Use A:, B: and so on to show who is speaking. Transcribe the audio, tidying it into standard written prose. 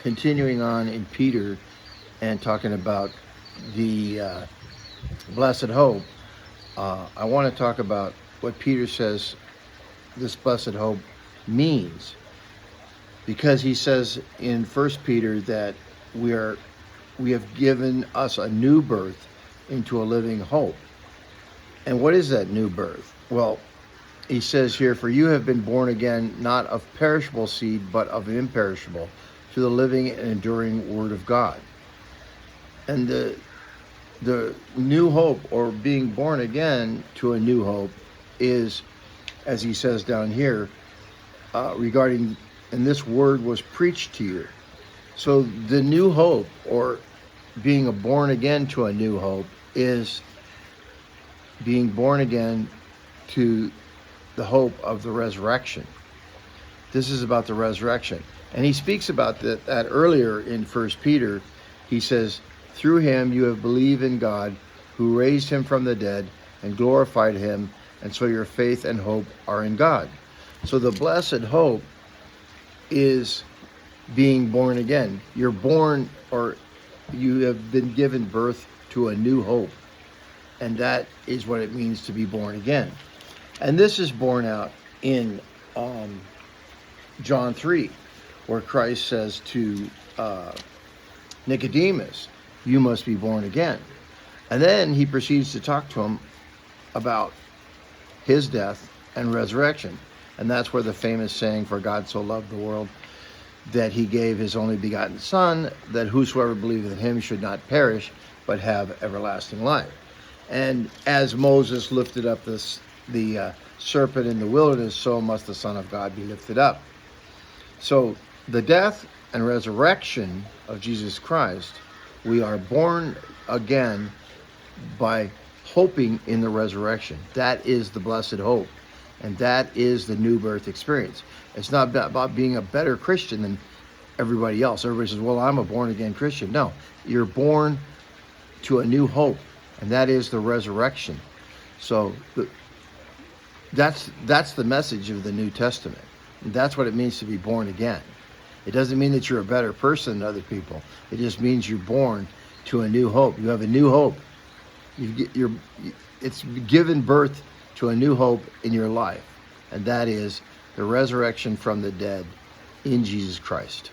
A: continuing on in Peter and talking about the blessed hope, I want to talk about what Peter says this blessed hope means, because he says in First Peter that we have given us a new birth into a living hope. And what is that new birth? Well, he says here, for you have been born again, not of perishable seed, but of imperishable, through the living and enduring word of God. And the new hope, or being born again to a new hope, is, as he says down here, regarding, and this word was preached to you. So the new hope, or being born again to a new hope, is being born again to the hope of the resurrection. This is about the resurrection. And he speaks about that earlier in First Peter. He says, through him you have believed in God, who raised him from the dead and glorified him, and so your faith and hope are in God. So the blessed hope is being born again. You're born, or you have been given birth to a new hope. And that is what it means to be born again. And this is borne out in John 3, where Christ says to Nicodemus, you must be born again. And then he proceeds to talk to him about his death and resurrection. And that's where the famous saying, for God so loved the world that he gave his only begotten Son, that whosoever believeth in him should not perish, but have everlasting life. And as Moses lifted up the serpent in the wilderness, so must the Son of God be lifted up. So the death and resurrection of Jesus Christ, we are born again by hoping in the resurrection. That is the blessed hope. And that is the new birth experience. It's not about being a better Christian than everybody else. Everybody says, well, I'm a born again Christian. No, you're born to a new hope, and that is the resurrection. So that's the message of the New Testament. And that's what it means to be born again. It doesn't mean that you're a better person than other people. It just means you're born to a new hope. You have a new hope. It's given birth to a new hope in your life, and that is the resurrection from the dead in Jesus Christ.